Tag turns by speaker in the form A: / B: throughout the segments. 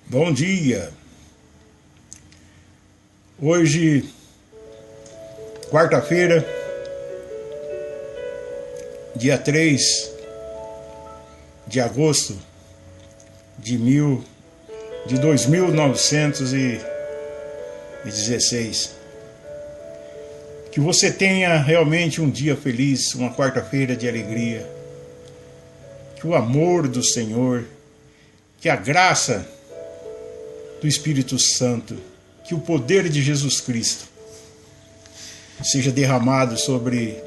A: Bom dia. Hoje, quarta-feira, dia 3 de agosto de 2916. Que você tenha realmente um dia feliz, uma quarta-feira de alegria. Que o amor do Senhor, que a graça do Espírito Santo, que o poder de Jesus Cristo seja derramado sobre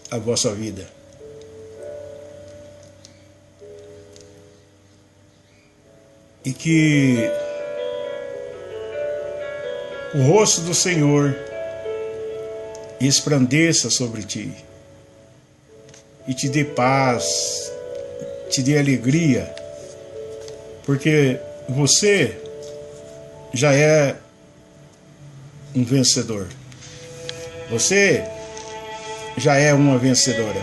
A: a vossa vida. E que o rosto do Senhor resplandeça sobre ti e te dê paz, te dê alegria, porque você já é um vencedor. Você já é uma vencedora.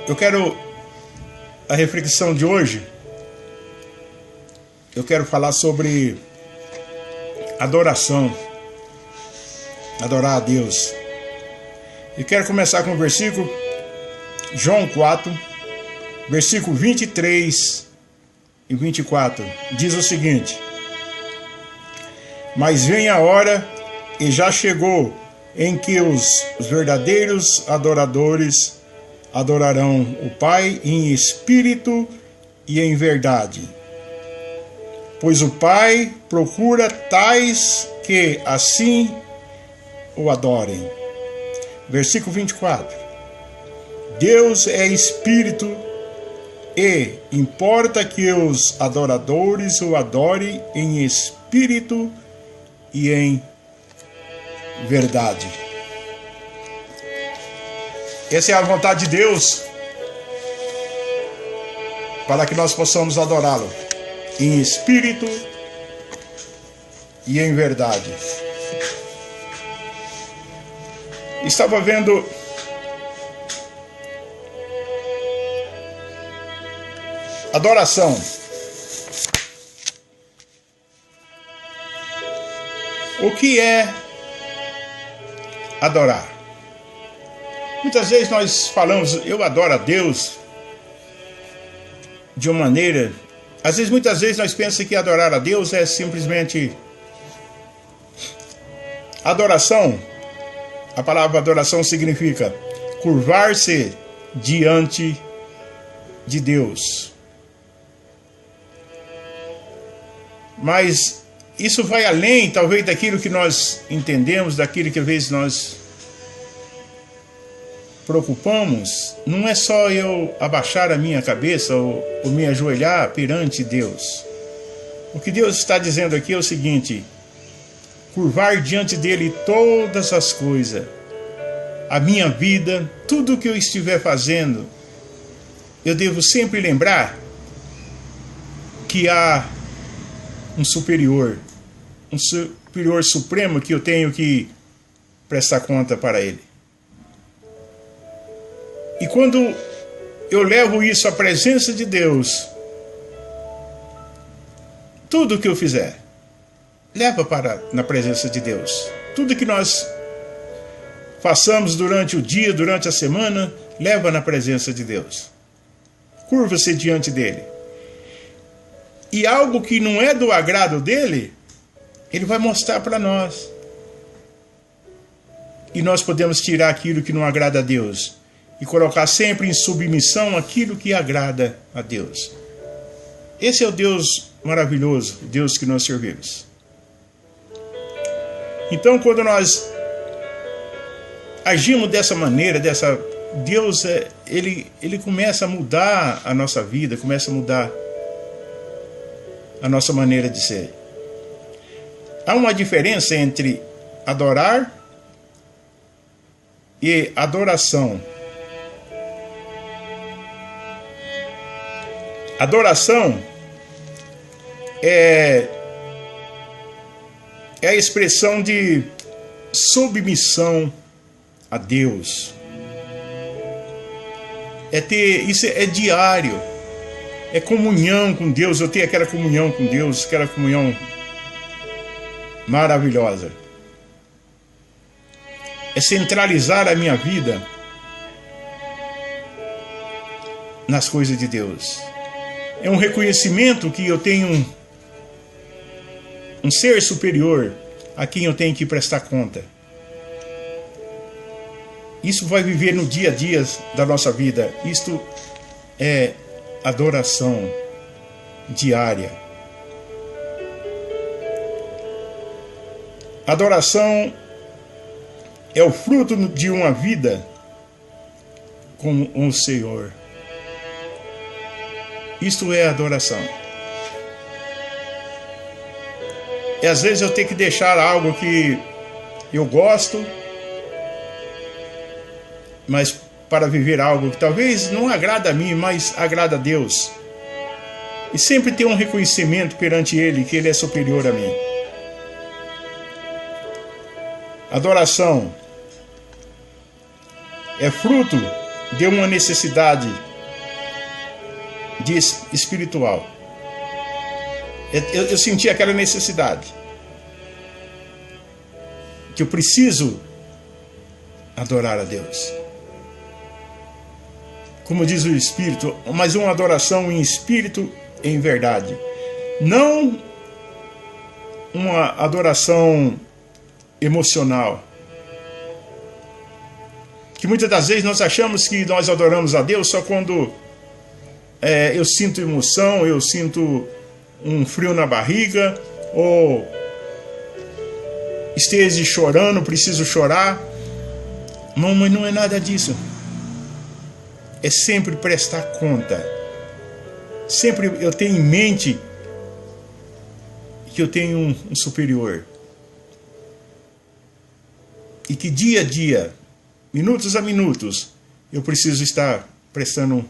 A: Eu quero a reflexão de hoje. Eu quero falar sobre adoração. Adorar a Deus. E quero começar com o versículo João 4, versículo 23 e 24. Diz o seguinte: mas vem a hora, e já chegou, em que os verdadeiros adoradores adorarão o Pai em espírito e em verdade. Pois o Pai procura tais que assim o adorem. Versículo 24. Deus é espírito e importa que os adoradores o adorem em espírito e em verdade. Essa é a vontade de Deus para que nós possamos adorá-lo em espírito e em verdade. Estava vendo adoração. O que é adorar? Muitas vezes nós falamos, eu adoro a Deus de uma maneira. Muitas vezes nós pensamos que adorar a Deus é simplesmente adoração. A palavra adoração significa curvar-se diante de Deus. Mas isso vai além, talvez, daquilo que nós entendemos, daquilo que às vezes nós preocupamos. Não é só eu abaixar a minha cabeça ou me ajoelhar perante Deus. O que Deus está dizendo aqui é o seguinte: curvar diante dele todas as coisas, a minha vida, tudo o que eu estiver fazendo, eu devo sempre lembrar que há um superior supremo que eu tenho que prestar conta para ele. E quando eu levo isso à presença de Deus, tudo que eu fizer, leva na presença de Deus. Tudo que nós façamos durante o dia, durante a semana, leva na presença de Deus. Curva-se diante dele. E algo que não é do agrado dele, ele vai mostrar para nós. E nós podemos tirar aquilo que não agrada a Deus e colocar sempre em submissão aquilo que agrada a Deus. Esse é o Deus maravilhoso, Deus que nós servimos. Então, quando nós agimos dessa maneira, Deus, ele começa a mudar a nossa vida, começa a mudar a nossa maneira de ser. Há uma diferença entre adorar e adoração. Adoração é a expressão de submissão a Deus. Isso é diário. é comunhão com Deus, eu tenho aquela comunhão com Deus, aquela comunhão maravilhosa. É centralizar a minha vida nas coisas de Deus. É um reconhecimento que eu tenho um ser superior a quem eu tenho que prestar conta. Isso vai viver no dia a dia da nossa vida. Isto é adoração diária. Adoração é o fruto de uma vida com o Senhor. Isto é adoração. E às vezes eu tenho que deixar algo que eu gosto, mas para viver algo que talvez não agrada a mim, mas agrada a Deus. E sempre ter um reconhecimento perante Ele, que Ele é superior a mim. Adoração é fruto de uma necessidade espiritual. Eu senti aquela necessidade que eu preciso adorar a Deus. Como diz o Espírito, mas uma adoração em espírito e em verdade. Não uma adoração emocional. Que muitas das vezes nós achamos que nós adoramos a Deus só quando eu sinto emoção, eu sinto um frio na barriga, ou esteja chorando, preciso chorar. Não, mas não é nada disso. É sempre prestar conta. Sempre eu tenho em mente que eu tenho um superior. E que dia a dia, minutos a minutos, eu preciso estar prestando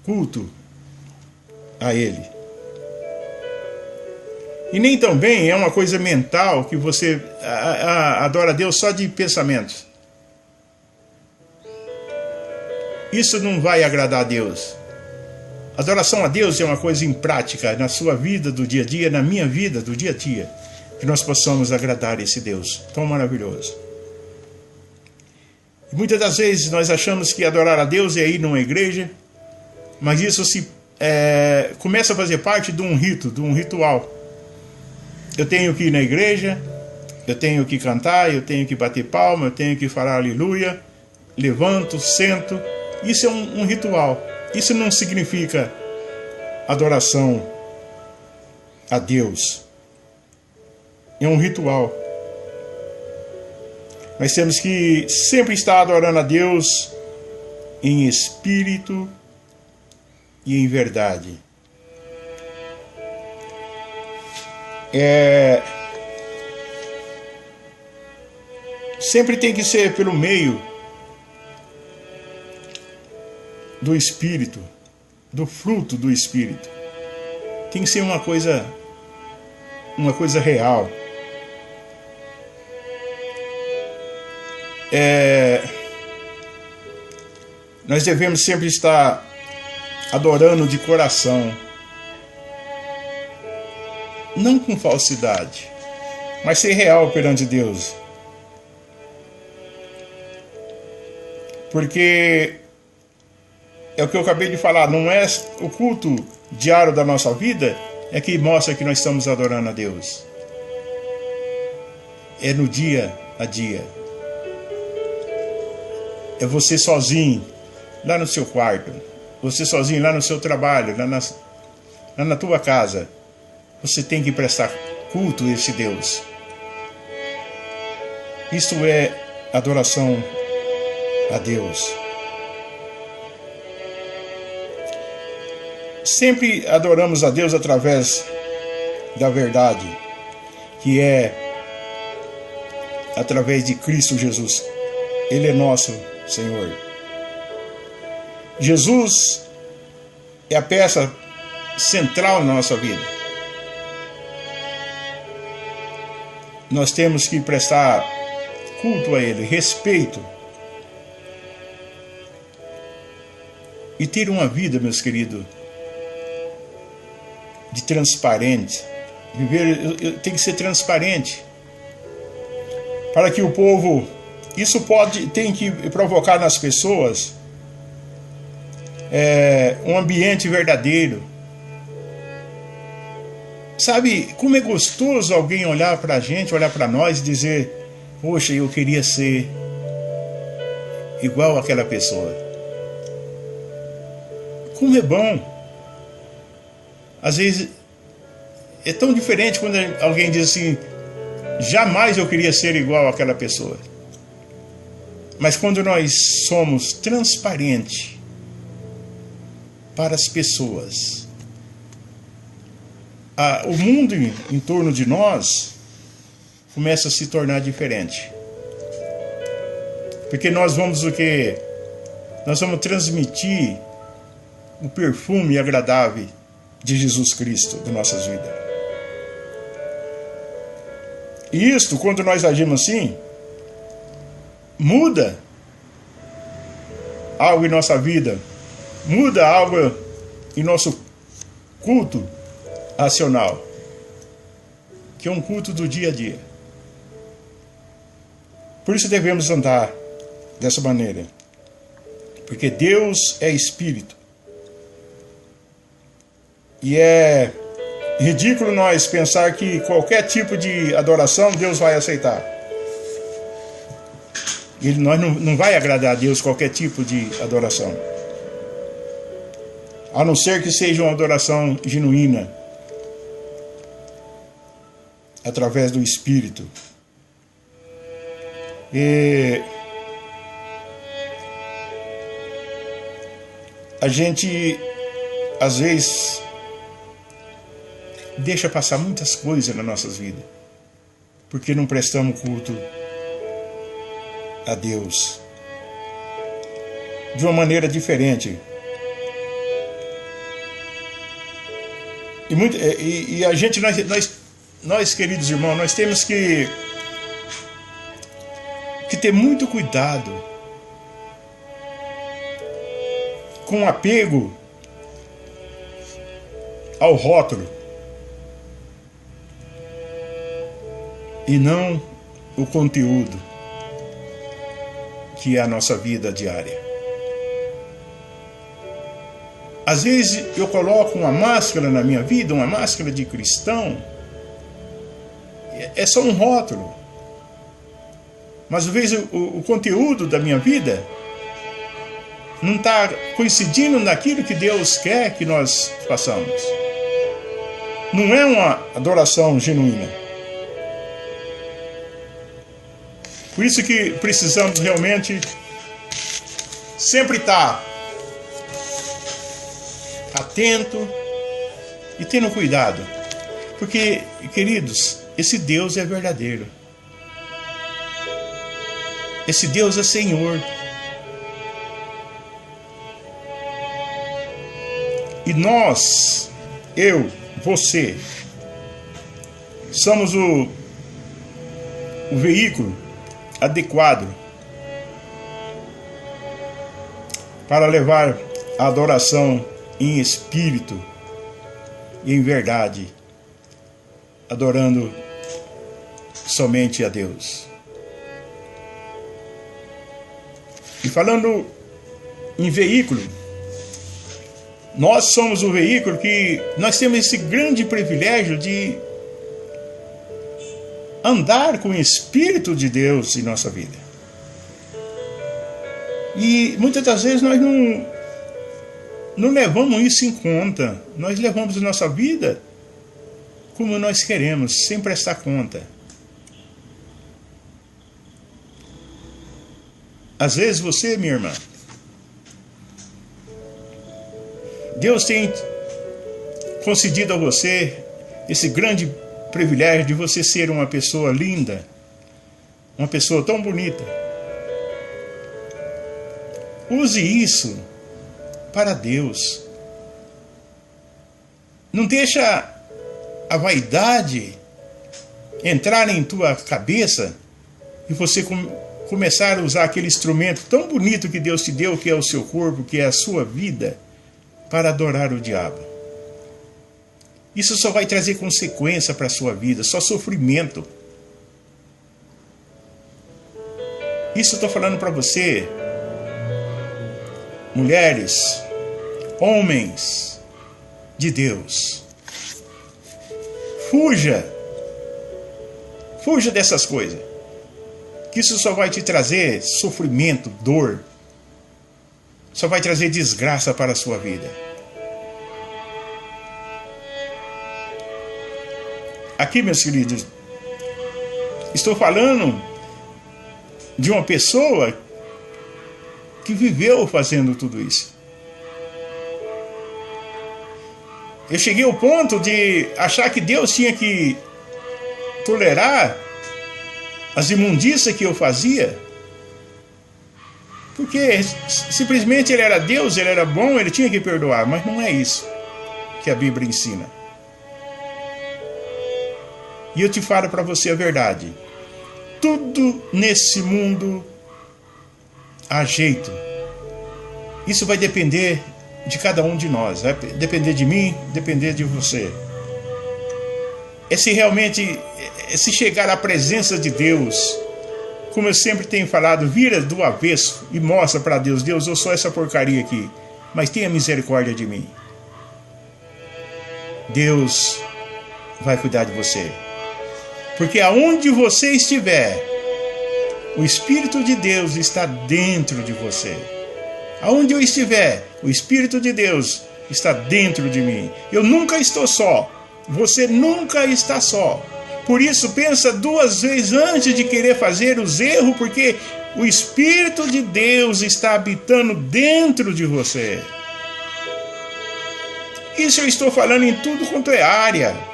A: culto a Ele. E nem também é uma coisa mental que você adora a Deus só de pensamentos. Isso não vai agradar a Deus. Adoração a Deus é uma coisa em prática, na sua vida do dia a dia, na minha vida do dia a dia, que nós possamos agradar esse Deus tão maravilhoso. E muitas das vezes nós achamos que adorar a Deus é ir numa igreja, mas isso começa a fazer parte de um rito, de um ritual. Eu tenho que ir na igreja, eu tenho que cantar, eu tenho que bater palma, eu tenho que falar aleluia, levanto, sento. Isso é um ritual. Isso não significa adoração a Deus. É um ritual. Nós temos que sempre estar adorando a Deus em espírito e em verdade. Sempre tem que ser pelo meio do Espírito, do fruto do Espírito. Tem que ser uma coisa real. Nós devemos sempre estar adorando de coração, não com falsidade, mas ser real perante Deus. Porque é o que eu acabei de falar, não é o culto diário da nossa vida é que mostra que nós estamos adorando a Deus. É no dia a dia. É você sozinho, lá no seu quarto. Você sozinho, lá no seu trabalho, lá na tua casa. Você tem que prestar culto a esse Deus. Isso é adoração a Deus. Sempre adoramos a Deus através da verdade, que é através de Cristo Jesus. Ele é nosso Senhor. Jesus é a peça central na nossa vida. Nós temos que prestar culto a Ele, respeito. e ter uma vida, meus queridos, de transparente. Viver tem que ser transparente. Para que o povo... Isso tem que provocar nas pessoas um ambiente verdadeiro. Sabe, como é gostoso alguém olhar para a gente, olhar para nós e dizer: poxa, eu queria ser igual àquela pessoa. Como é bom. Às vezes é tão diferente quando alguém diz assim: jamais eu queria ser igual àquela pessoa. Mas quando nós somos transparentes para as pessoas, o mundo em torno de nós começa a se tornar diferente. Porque nós vamos Nós vamos transmitir o perfume agradável de Jesus Cristo em nossas vidas. E isto, quando nós agimos assim, muda algo em nossa vida, muda algo em nosso culto racional, que é um culto do dia a dia. Por isso devemos andar dessa maneira, porque Deus é Espírito, e é ridículo nós pensar que qualquer tipo de adoração Deus vai aceitar. Nós não vai agradar a Deus qualquer tipo de adoração, a não ser que seja uma adoração genuína, através do Espírito. E a gente, às vezes, deixa passar muitas coisas nas nossas vidas, porque não prestamos culto a Deus de uma maneira diferente. E a gente, nós, queridos irmãos, nós temos que ter muito cuidado com apego ao rótulo e não o conteúdo, que é a nossa vida diária. Às vezes eu coloco uma máscara na minha vida, uma máscara de cristão, é só um rótulo. Mas às vezes o conteúdo da minha vida não está coincidindo naquilo que Deus quer que nós façamos. Não é uma adoração genuína. Por isso que precisamos realmente sempre estar atento e tendo cuidado. Porque, queridos, esse Deus é verdadeiro. Esse Deus é Senhor. E nós, eu, você, somos o veículo adequado para levar a adoração em espírito e em verdade, adorando somente a Deus. E falando em veículo, nós somos o veículo que nós temos esse grande privilégio de andar com o Espírito de Deus em nossa vida. E muitas das vezes nós não levamos isso em conta. Nós levamos a nossa vida como nós queremos, sem prestar conta. Às vezes você, minha irmã, Deus tem concedido a você esse grande privilégio de você ser uma pessoa linda, uma pessoa tão bonita. Use isso para Deus. Não deixa a vaidade entrar em tua cabeça e você começar a usar aquele instrumento tão bonito que Deus te deu, que é o seu corpo, que é a sua vida, para adorar o diabo. Isso só vai trazer consequência para a sua vida, só sofrimento. Isso eu estou falando para você, mulheres, homens de Deus. Fuja dessas coisas, que isso só vai te trazer sofrimento, dor, só vai trazer desgraça para a sua vida. Aqui, meus queridos, estou falando de uma pessoa que viveu fazendo tudo isso. Eu cheguei ao ponto de achar que Deus tinha que tolerar as imundícias que eu fazia, porque simplesmente Ele era Deus, Ele era bom, Ele tinha que perdoar, mas não é isso que a Bíblia ensina. E eu te falo para você a verdade. Tudo nesse mundo há jeito. Isso vai depender de cada um de nós. Vai depender de mim, depender de você. Se chegar à presença de Deus, como eu sempre tenho falado, vira do avesso e mostra para Deus: Deus, eu sou essa porcaria aqui, mas tenha misericórdia de mim. Deus vai cuidar de você. Porque aonde você estiver, o Espírito de Deus está dentro de você. Aonde eu estiver, o Espírito de Deus está dentro de mim. Eu nunca estou só. Você nunca está só. Por isso, pensa duas vezes antes de querer fazer os erros, porque o Espírito de Deus está habitando dentro de você. Isso eu estou falando em tudo quanto é área.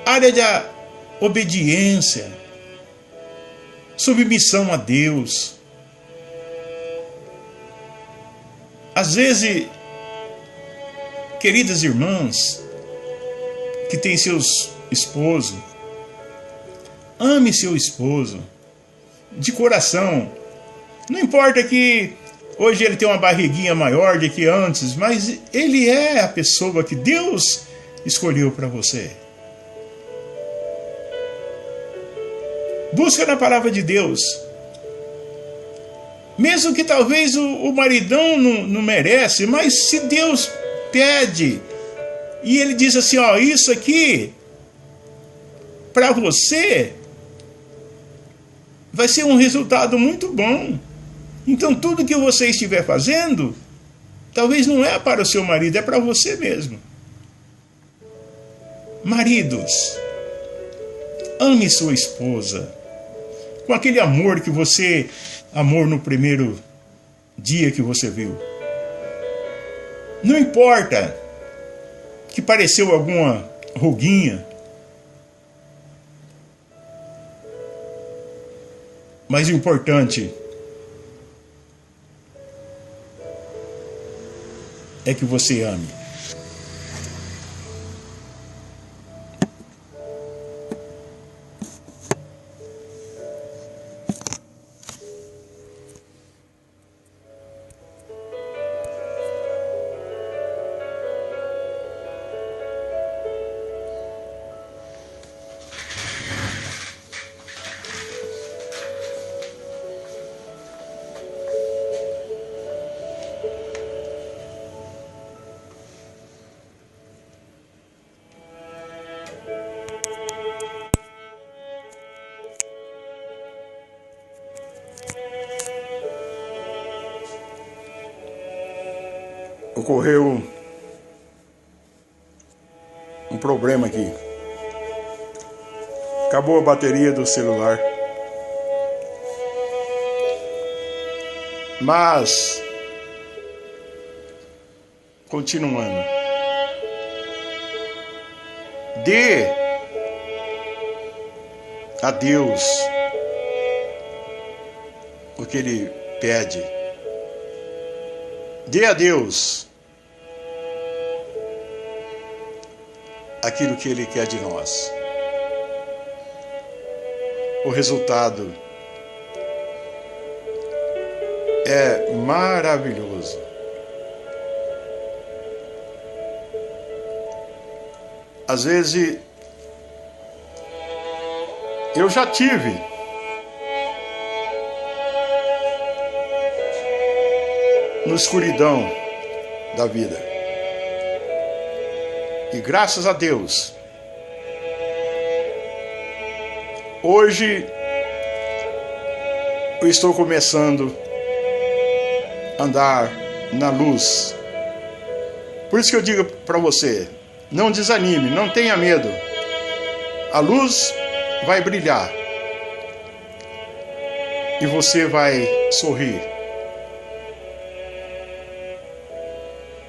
A: Área da obediência, submissão a Deus. Às vezes, queridas irmãs, que têm seus esposos, ame seu esposo, de coração. Não importa que hoje ele tem uma barriguinha maior do que antes, mas ele é a pessoa que Deus escolheu para você. Busca na palavra de Deus. Mesmo que talvez o maridão não merece, mas se Deus pede, e ele diz assim, ó, isso aqui, para você, vai ser um resultado muito bom. Então tudo que você estiver fazendo, talvez não é para o seu marido, é para você mesmo. Maridos, ame sua esposa com aquele amor que você amor no primeiro dia que você viu. Não importa que pareceu alguma ruguinha, mas o importante é que você ame. Ocorreu um problema aqui. Acabou a bateria do celular. Mas, continuando, dê a Deus o que Ele pede. Dê a Deus aquilo que Ele quer de nós. o resultado é maravilhoso. Às vezes eu já tive na escuridão da vida. E graças a Deus, hoje eu estou começando a andar na luz. Por isso que eu digo para você, não desanime, não tenha medo. A luz vai brilhar e você vai sorrir.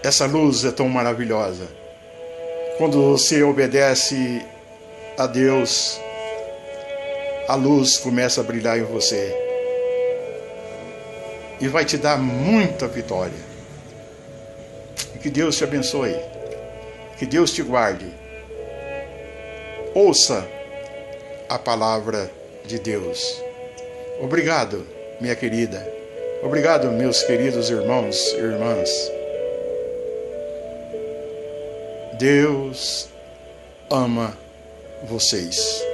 A: Essa luz é tão maravilhosa. Quando você obedece a Deus, a luz começa a brilhar em você e vai te dar muita vitória. Que Deus te abençoe. Que Deus te guarde. Ouça a palavra de Deus. Obrigado, minha querida. Obrigado, meus queridos irmãos e irmãs. Deus ama vocês.